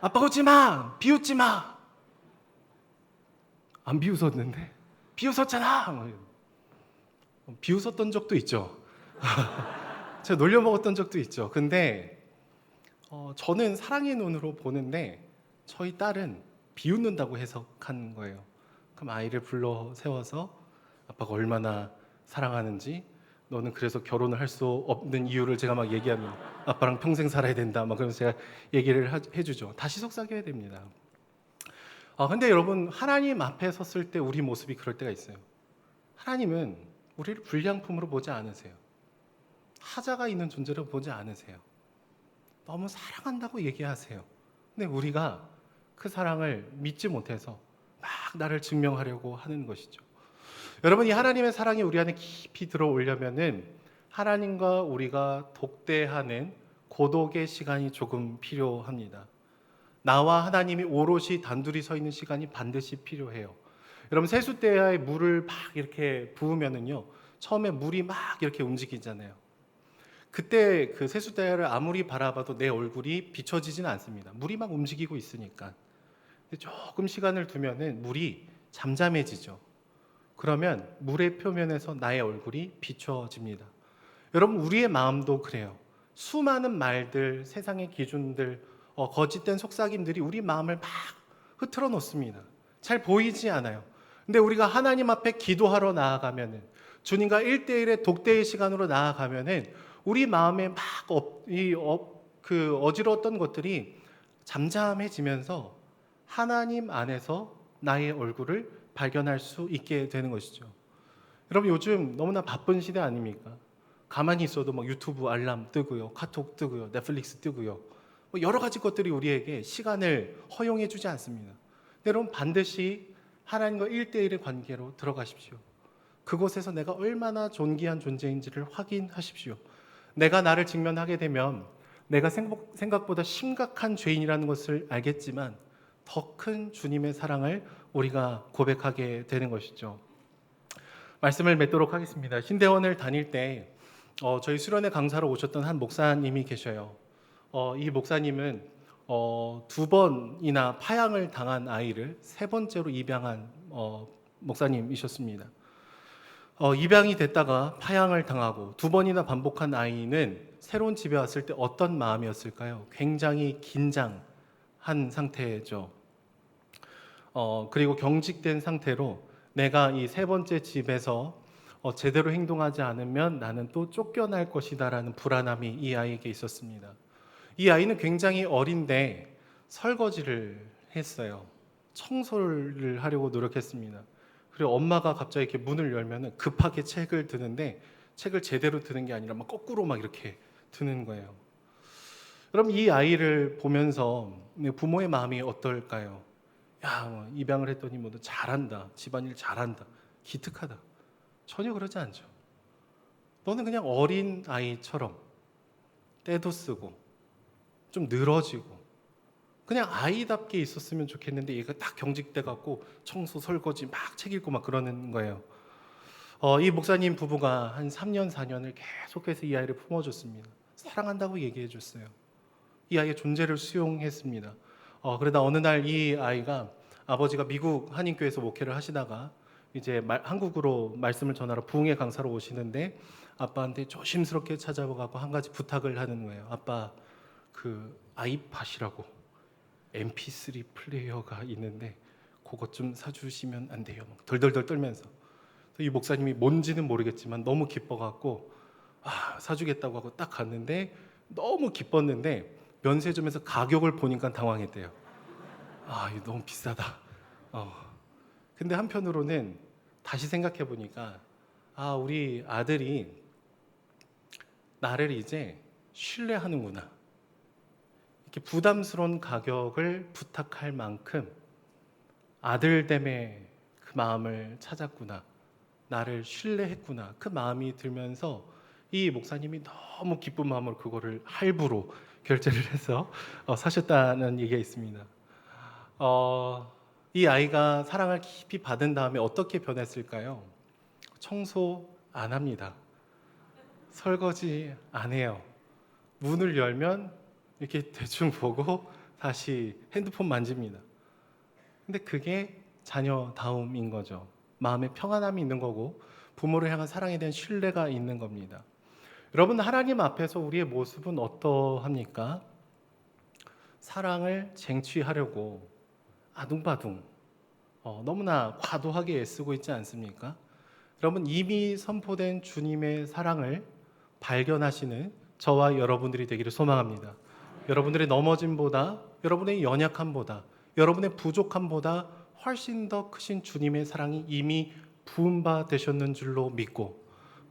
D: 아빠 웃지 마! 비웃지 마! 안 비웃었는데? 비웃었잖아! 비웃었던 적도 있죠. 제가 놀려먹었던 적도 있죠. 근데 저는 사랑의 눈으로 보는데 저희 딸은 비웃는다고 해석한 거예요. 그럼 아이를 불러 세워서 아빠가 얼마나 사랑하는지, 너는 그래서 결혼을 할 수 없는 이유를 제가 막 얘기하면 아빠랑 평생 살아야 된다 막 그러면서 제가 얘기를 해주죠. 다시 속삭여야 됩니다. 근데 여러분, 하나님 앞에 섰을 때 우리 모습이 그럴 때가 있어요. 하나님은 우리를 불량품으로 보지 않으세요. 하자가 있는 존재로 보지 않으세요. 너무 사랑한다고 얘기하세요. 근데 우리가 그 사랑을 믿지 못해서 막 나를 증명하려고 하는 것이죠. 여러분, 이 하나님의 사랑이 우리 안에 깊이 들어오려면은 하나님과 우리가 독대하는 고독의 시간이 조금 필요합니다. 나와 하나님이 오롯이 단둘이 서 있는 시간이 반드시 필요해요. 여러분, 세숫대야에 물을 막 이렇게 부으면은요, 처음에 물이 막 이렇게 움직이잖아요. 그때 그 세숫대야를 아무리 바라봐도 내 얼굴이 비춰지지는 않습니다. 물이 막 움직이고 있으니까. 근데 조금 시간을 두면은 물이 잠잠해지죠. 그러면 물의 표면에서 나의 얼굴이 비춰집니다. 여러분, 우리의 마음도 그래요. 수많은 말들, 세상의 기준들, 거짓된 속삭임들이 우리 마음을 막 흐트러 놓습니다. 잘 보이지 않아요. 근데 우리가 하나님 앞에 기도하러 나아가면은, 주님과 1대1의 독대의 시간으로 나아가면은 우리 마음에 막 어지러웠던 것들이 잠잠해지면서 하나님 안에서 나의 얼굴을 발견할 수 있게 되는 것이죠. 여러분, 요즘 너무나 바쁜 시대 아닙니까? 가만히 있어도 막 유튜브 알람 뜨고요, 카톡 뜨고요, 넷플릭스 뜨고요, 뭐 여러 가지 것들이 우리에게 시간을 허용해 주지 않습니다. 여러분, 반드시 하나님과 1대1의 관계로 들어가십시오. 그곳에서 내가 얼마나 존귀한 존재인지를 확인하십시오. 내가 나를 직면하게 되면 내가 생각보다 심각한 죄인이라는 것을 알겠지만 더 큰 주님의 사랑을 우리가 고백하게 되는 것이죠. 말씀을 맺도록 하겠습니다. 신대원을 다닐 때 저희 수련회 강사로 오셨던 한 목사님이 계셔요. 이 목사님은 2번이나 파양을 당한 아이를 3번째로 입양한 목사님이셨습니다. 입양이 됐다가 파양을 당하고 2번이나 반복한 아이는 새로운 집에 왔을 때 어떤 마음이었을까요? 굉장히 긴장한 상태죠. 그리고 경직된 상태로 내가 이 3번째 집에서 제대로 행동하지 않으면 나는 또 쫓겨날 것이다라는 불안함이 이 아이에게 있었습니다. 이 아이는 굉장히 어린데 설거지를 했어요. 청소를 하려고 노력했습니다. 그리고 엄마가 갑자기 이렇게 문을 열면 급하게 책을 드는데 책을 제대로 드는 게 아니라 막 거꾸로 막 이렇게 드는 거예요. 그럼 이 아이를 보면서 부모의 마음이 어떨까요? 야, 입양을 했더니 뭐 잘한다, 집안일 잘한다, 기특하다. 전혀 그러지 않죠. 너는 그냥 어린 아이처럼 때도 쓰고 좀 늘어지고 그냥 아이답게 있었으면 좋겠는데 얘가 딱 경직돼 갖고 청소, 설거지 막 책 읽고 막 그러는 거예요. 이 목사님 부부가 한 3년, 4년을 계속해서 이 아이를 품어줬습니다. 사랑한다고 얘기해 줬어요. 이 아이의 존재를 수용했습니다. 그러다 어느 날 이 아이가 아버지가 미국 한인교회에서 목회를 하시다가 이제 한국으로 말씀을 전하러 부흥회 강사로 오시는데 아빠한테 조심스럽게 찾아가고 한 가지 부탁을 하는 거예요. 아빠, 그 아이팟이라고 MP3 플레이어가 있는데 그것 좀 사주시면 안 돼요? 덜덜덜 떨면서 이 목사님이 뭔지는 모르겠지만 너무 기뻐갖고 사주겠다고 하고 딱 갔는데 너무 기뻤는데 면세점에서 가격을 보니까 당황했대요. 이거 너무 비싸다. 근데 한편으로는 다시 생각해 보니까 우리 아들이 나를 이제 신뢰하는구나. 이렇게 부담스러운 가격을 부탁할 만큼 아들됨의 그 마음을 찾았구나. 나를 신뢰했구나. 그 마음이 들면서 이 목사님이 너무 기쁜 마음으로 그거를 할부로 결제를 해서 사셨다는 얘기가 있습니다. 이 아이가 사랑을 깊이 받은 다음에 어떻게 변했을까요? 청소 안 합니다. 설거지 안 해요. 문을 열면 이렇게 대충 보고 다시 핸드폰 만집니다. 근데 그게 자녀다움인 거죠. 마음에 평안함이 있는 거고 부모를 향한 사랑에 대한 신뢰가 있는 겁니다. 여러분, 하나님 앞에서 우리의 모습은 어떠합니까? 사랑을 쟁취하려고 아둥바둥 너무나 과도하게 애쓰고 있지 않습니까? 여러분, 이미 선포된 주님의 사랑을 발견하시는 저와 여러분들이 되기를 소망합니다. 여러분들의 넘어짐보다, 여러분의 연약함보다, 여러분의 부족함보다 훨씬 더 크신 주님의 사랑이 이미 부은 바 되셨는 줄로 믿고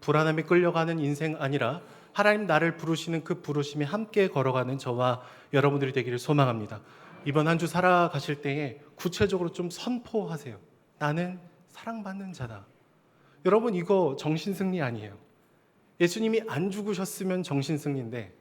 D: 불안함에 끌려가는 인생 아니라 하나님 나를 부르시는 그 부르심에 함께 걸어가는 저와 여러분들이 되기를 소망합니다. 이번 한 주 살아가실 때에 구체적으로 좀 선포하세요. 나는 사랑받는 자다. 여러분, 이거 정신승리 아니에요. 예수님이 안 죽으셨으면 정신승리인데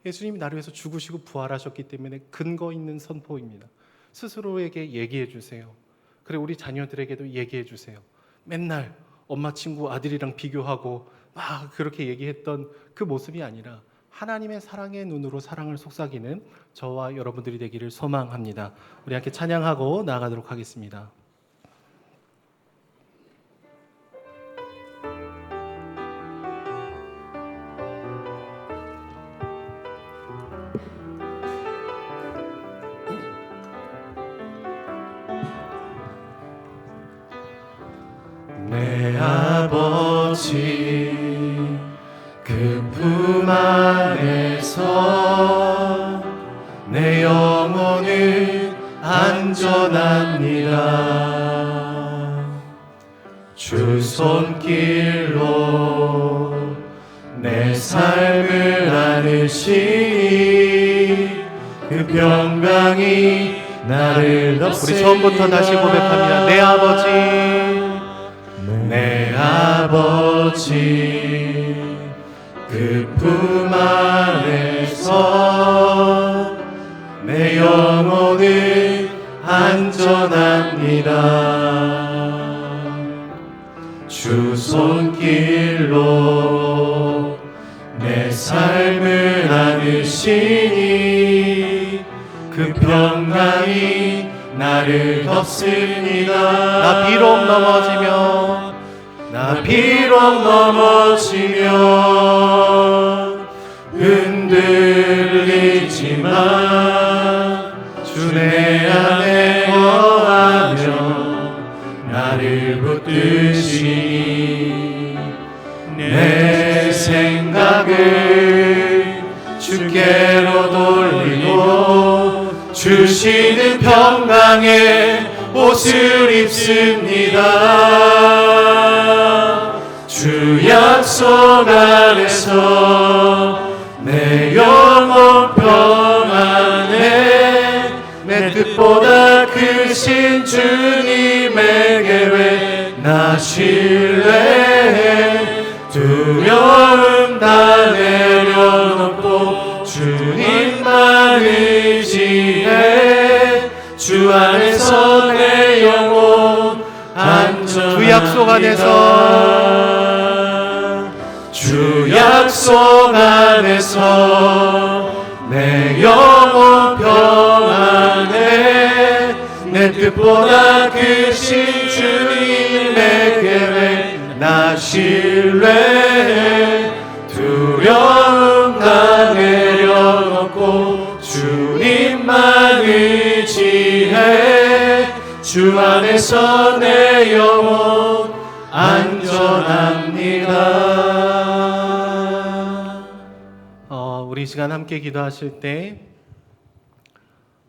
D: 예수님이 나를 위해서 죽으시고 부활하셨기 때문에 근거 있는 선포입니다. 스스로에게 얘기해 주세요. 그리고 우리 자녀들에게도 얘기해 주세요. 맨날 엄마 친구 아들이랑 비교하고 막 그렇게 얘기했던 그 모습이 아니라 하나님의 사랑의 눈으로 사랑을 속삭이는 저와 여러분들이 되기를 소망합니다. 우리 함께 찬양하고 나아가도록 하겠습니다. 내 아버지 아버지 그 품 안에서 내 영혼은 안전합니다. 주 손길로 내 삶을 안으시니 그 평강이 나를 덮습니다. 우리 처음부터 다시 고백합니다. 내 아버지, 내 아버지 그 품 안에서 내 영혼은 안전합니다. 주 손길로 내 삶을 안으시니 그 평강이 나를 덮습니다. 나 비록 넘어지면 흔들리지만 주 내 안에 거하며 나를 붙드시니 내 생각을 주께로 돌리고 주시는 평강의 옷을 입습니다. 주 약속 안에서 내 영혼 평안해 내 뜻보다 크신 주님의 계획 나 신뢰해 두려움 다 내려놓고 주님만 의지해 주 안에서 내 영혼 안전합니다. 주 약속 안에서 주 약속 안에서 내 영혼 평안해 내 뜻보다 크신 주님의 계획 나 신뢰해 두려움 다 내려놓고 주님만 의지해 주 안에서 내 영혼 안전합니다. 우리 시간 함께 기도하실 때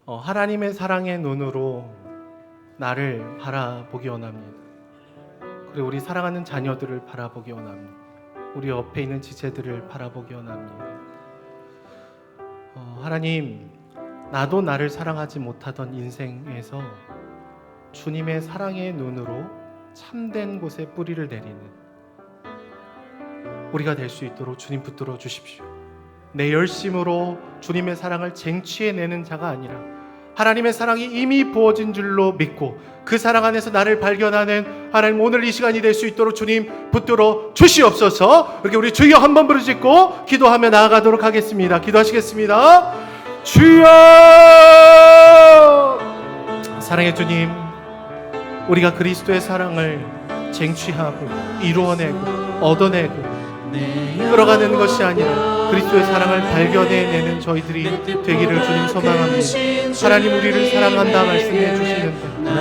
D: 하나님의 사랑의 눈으로 나를 바라보기 원합니다. 그리고 우리 사랑하는 자녀들을 바라보기 원합니다. 우리 옆에 있는 지체들을 바라보기 원합니다. 하나님, 나도 나를 사랑하지 못하던 인생에서 주님의 사랑의 눈으로 참된 곳에 뿌리를 내리는 우리가 될 수 있도록 주님 붙들어 주십시오. 내 열심으로 주님의 사랑을 쟁취해내는 자가 아니라 하나님의 사랑이 이미 부어진 줄로 믿고 그 사랑 안에서 나를 발견하는 하나님 오늘 이 시간이 될 수 있도록 주님 붙들어 주시옵소서. 이렇게 우리 주여 한번 부르짖고 기도하며 나아가도록 하겠습니다. 기도하시겠습니다. 주여! 사랑의 주님, 우리가 그리스도의 사랑을 쟁취하고 이루어내고 얻어내고 끌어가는 것이 아니라 그리스도의 사랑을 발견해내는 저희들이 되기를 주님 소망합니다. 하나님 우리를 사랑한다 말씀해 주시는데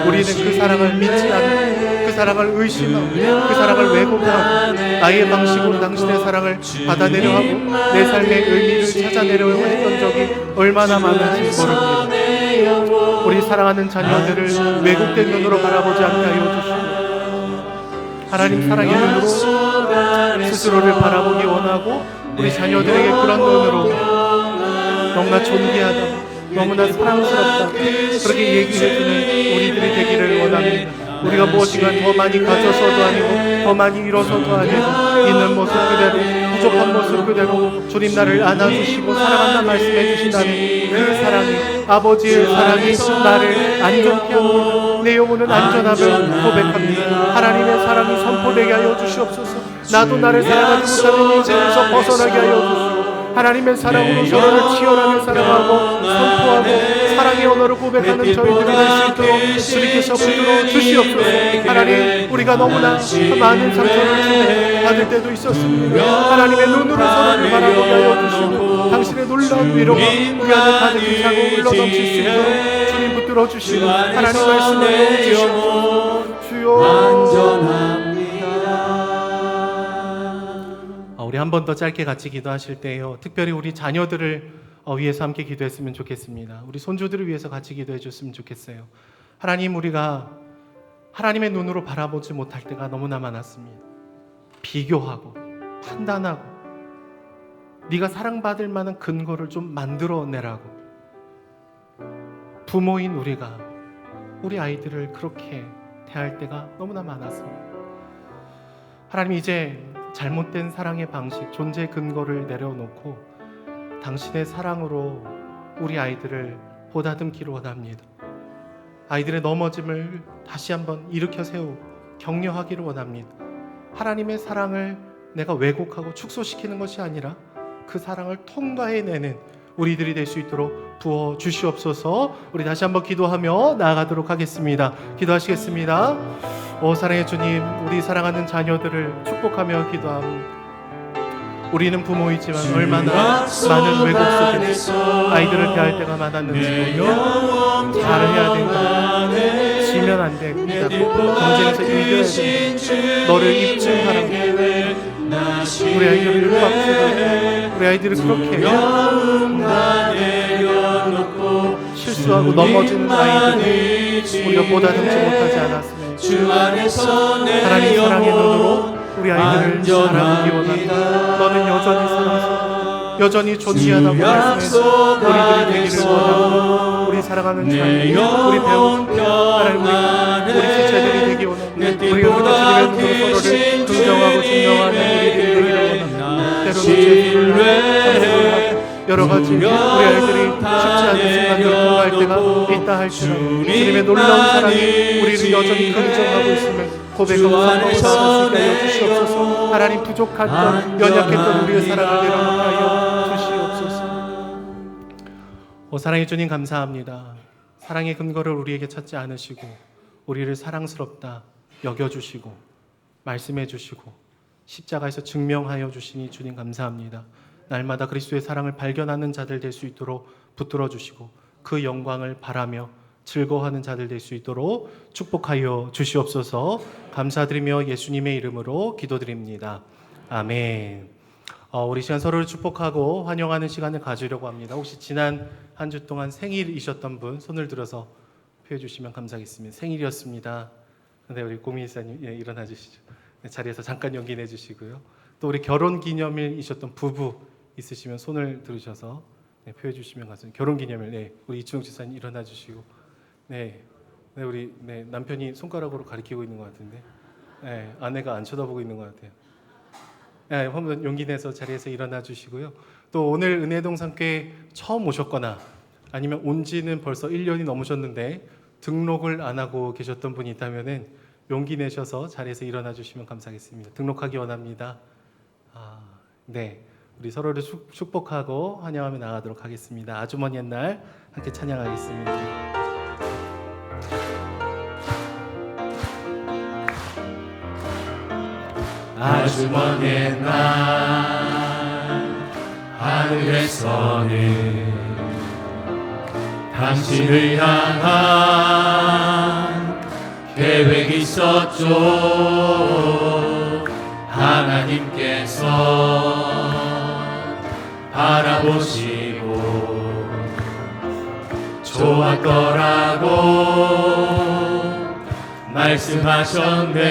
D: 우리는 그 사랑을 믿지 않고 그 사랑을 의심하고 그 사랑을 왜곡하고 나의 방식으로 당신의 사랑을 받아내려 하고 내 삶의 의미를 찾아내려고 했던 적이 얼마나 많은지 모릅니다. 우리 사랑하는 자녀들을 왜곡된 눈으로 바라보지 않게 하여 주시고 하나님 사랑의 눈으로 스스로를 바라보기 원하고 우리 자녀들에게 그런 눈으로 너무나 존귀하다, 너무나 사랑스럽다 그렇게 얘기해주는 우리들이 되기를 원합니다. 우리가 무엇인가 더 많이 가져서도 아니고 더 많이 잃어서도 아니고 있는 모습 그대로 부족한 모습 그대로 주님 나를 안아주시고 사랑한다 말씀해 주신다면 그 사랑이 아버지의 사랑이 나를 안전케 합니다. 내 영혼은 안전함을 고백합니다. 하나님의 사랑이 선포되게 하여 주시옵소서. 나도 나를 사랑하지 못하는 이 죄에서 벗어나게 하여 주시옵소서. 하나님의 사랑으로 서로를 치열하게 사랑하고 선포하고 사랑의 언어로 고백하는 저희들이 될 수 있도록 주님께서 붙들어 주시옵소서. 하나님 우리가 너무나 많은 상처를 받을 때도 있었습니다. 하나님의 눈으로 서로를 바라보게 하여 주시고 당신의 놀라운 위로가 우리 안에 가득히 차고 흘러넘칠 수 있도록 주님 붙들어 주시고 하나님 말씀을 주시옵소서. 주여 우리 한 번 더 짧게 같이 기도하실 때요, 특별히 우리 자녀들을 위해서 함께 기도했으면 좋겠습니다. 우리 손주들을 위해서 같이 기도해 줬으면 좋겠어요. 하나님, 우리가 하나님의 눈으로 바라보지 못할 때가 너무나 많았습니다. 비교하고 판단하고 네가 사랑받을 만한 근거를 좀 만들어내라고 부모인 우리가 우리 아이들을 그렇게 대할 때가 너무나 많았습니다. 하나님, 이제 잘못된 사랑의 방식, 존재 근거를 내려놓고 당신의 사랑으로 우리 아이들을 보다듬기를 원합니다. 아이들의 넘어짐을 다시 한번 일으켜 세우고 격려하기를 원합니다. 하나님의 사랑을 내가 왜곡하고 축소시키는 것이 아니라 그 사랑을 통과해내는 우리들이 될 수 있도록 부어 주시옵소서. 우리 다시 한번 기도하며 나아가도록 하겠습니다. 기도하시겠습니다. 사랑의 주님, 우리 사랑하는 자녀들을 축복하며 기도합니다. 우리는 부모이지만 얼마나 많은 왜곡 속에서 아이들을 대할 때가 많았는지 잘해야 된다, 지면 안 된다, 경쟁에서 이겨야 된다, 너를 입증하라고 우리 아이들을 육박지고 우리 아이들을 그렇게 실수하고 넘어지는 아이들을 우리가 보다듬지 못하지 않았으면 하나님 사랑의 눈으로 우리 아이들을 바라보기 원합니다. 너는 여전히 사랑스러워, 여전히 존귀하다고 말씀해서 우리들이 되기를 원합니다. 우리 사랑하는 자녀, 우리 배우, 하나님, 우리 지체들이 되기 원합니다. 우리가 그저 주님의 눈으로 서로를 긍정하고 증명하는 우리들이 되기를 원합니다. 때로는 죄를 하고 여러 가지 우리 아이들이 쉽지 않은 순간들을 통과할 때가 있다 할지라도 주님의 놀라운 사랑이 우리를 여전히 긍정하고 있음을 고백하고 살아갈 수 있게 하여 주시옵소서. 하나님, 부족했던 연약했던 우리의 사랑을 내려놓게 하여 주시옵소서. 사랑의 주님, 감사합니다. 사랑의 근거를 우리에게 찾지 않으시고 우리를 사랑스럽다 여겨주시고 말씀해 주시고 십자가에서 증명하여 주시니 주님 감사합니다. 날마다 그리스도의 사랑을 발견하는 자들 될 수 있도록 붙들어 주시고 그 영광을 바라며 즐거워하는 자들 될 수 있도록 축복하여 주시옵소서. 감사드리며 예수님의 이름으로 기도드립니다. 아멘. 우리 시간 서로를 축복하고 환영하는 시간을 가지려고 합니다. 혹시 지난 한 주 동안 생일이셨던 분 손을 들어서 표해 주시면 감사하겠습니다. 생일이었습니다. 네, 우리 고민사님 일어나 주시죠. 네, 자리에서 잠깐 연기해 주시고요. 또 우리 결혼 기념일이셨던 부부 있으시면 손을 들으셔서 표해 주시면 감사합니다. 결혼 기념일, 우리 이충욱 지사님 일어나 주시고, 우리 남편이 손가락으로 가리키고 있는 것 같은데, 아내가 안 쳐다보고 있는 것 같아요. 한번 용기 내서 자리에서 일어나 주시고요. 또 오늘 은혜동산교회 처음 오셨거나 아니면 온 지는 벌써 1년이 넘으셨는데 등록을 안 하고 계셨던 분이 있다면은 용기 내셔서 자리에서 일어나 주시면 감사하겠습니다. 등록하기 원합니다. 우리 서로를 축복하고 환영하며 나가도록 하겠습니다. 아주 먼 옛날 함께 찬양하겠습니다.
E: 아주 먼 옛날 하늘에서는 당신을 향한 계획이 있었죠. 하나님께서 바라보시고 좋을 거라고 말씀하셨네.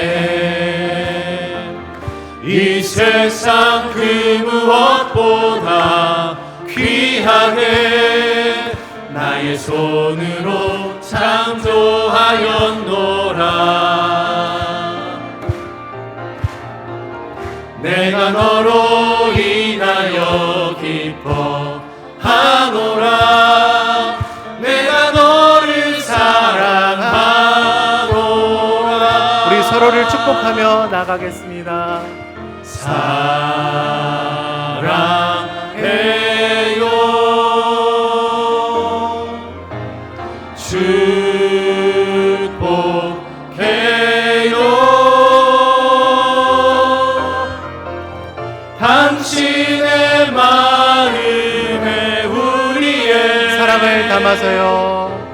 E: 이 세상 그 무엇보다 귀하게 나의 손으로 창조하였노라. 내가 너로 인하여 기뻐하노라. 내가 너를 사랑하노라.
D: 우리 서로를 축복하며 나가겠습니다.
E: 사랑해요. 축복해요. 당신의 마음에 우리의
D: 사랑을 담아서요.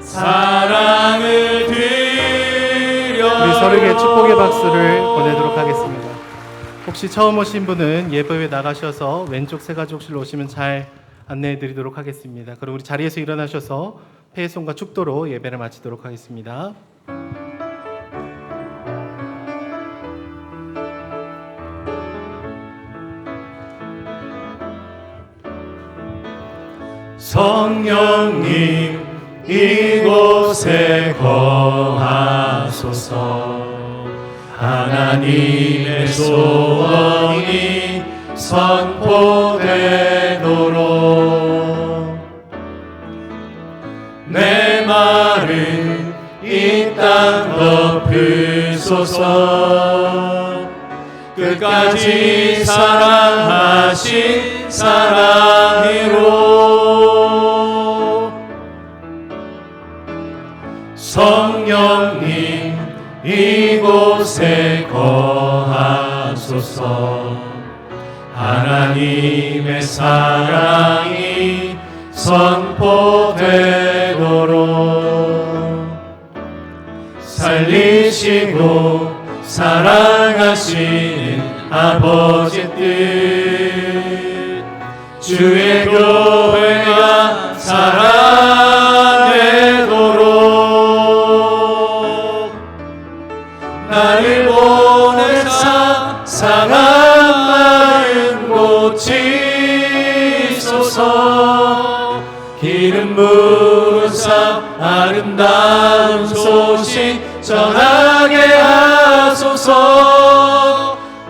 E: 사랑을 드려.
D: 우리 서로에게 축복의 박수를 보내도록 하겠습니다. 혹시 처음 오신 분은 예배에 나가셔서 왼쪽 새가족실로 오시면 잘 안내해 드리도록 하겠습니다. 그럼 우리 자리에서 일어나셔서 폐송과 축도로 예배를 마치도록 하겠습니다.
E: 성령님 이곳에 거하소서. 하나님의 소원이 선포되도록 내 말은 이 땅 덮으소서. 끝까지 사랑하신 사랑으로 성령님 이곳에 거하소서. 하나님의 사랑이 선포되도록 살리시고 사랑하시는 아버지 뜻 주의 교회가 살아내도록 나를 보내사 상한 마음 고치소서. 기름 부으사 아름다운 소식 전하게 하소서.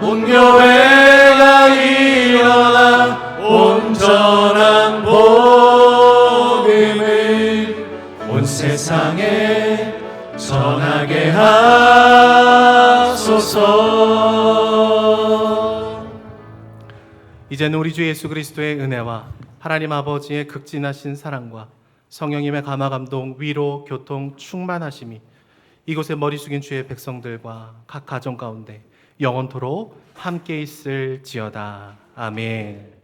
E: 온 교회가 일어나 온전한 복음을 온 세상에 전하게 하소서.
D: 이제는 우리 주 예수 그리스도의 은혜와 하나님 아버지의 극진하신 사랑과 성령님의 감화 감동 위로 교통 충만하심이 이곳에 머리 숙인 주의 백성들과 각 가정 가운데 영원토록 함께 있을지어다. 아멘.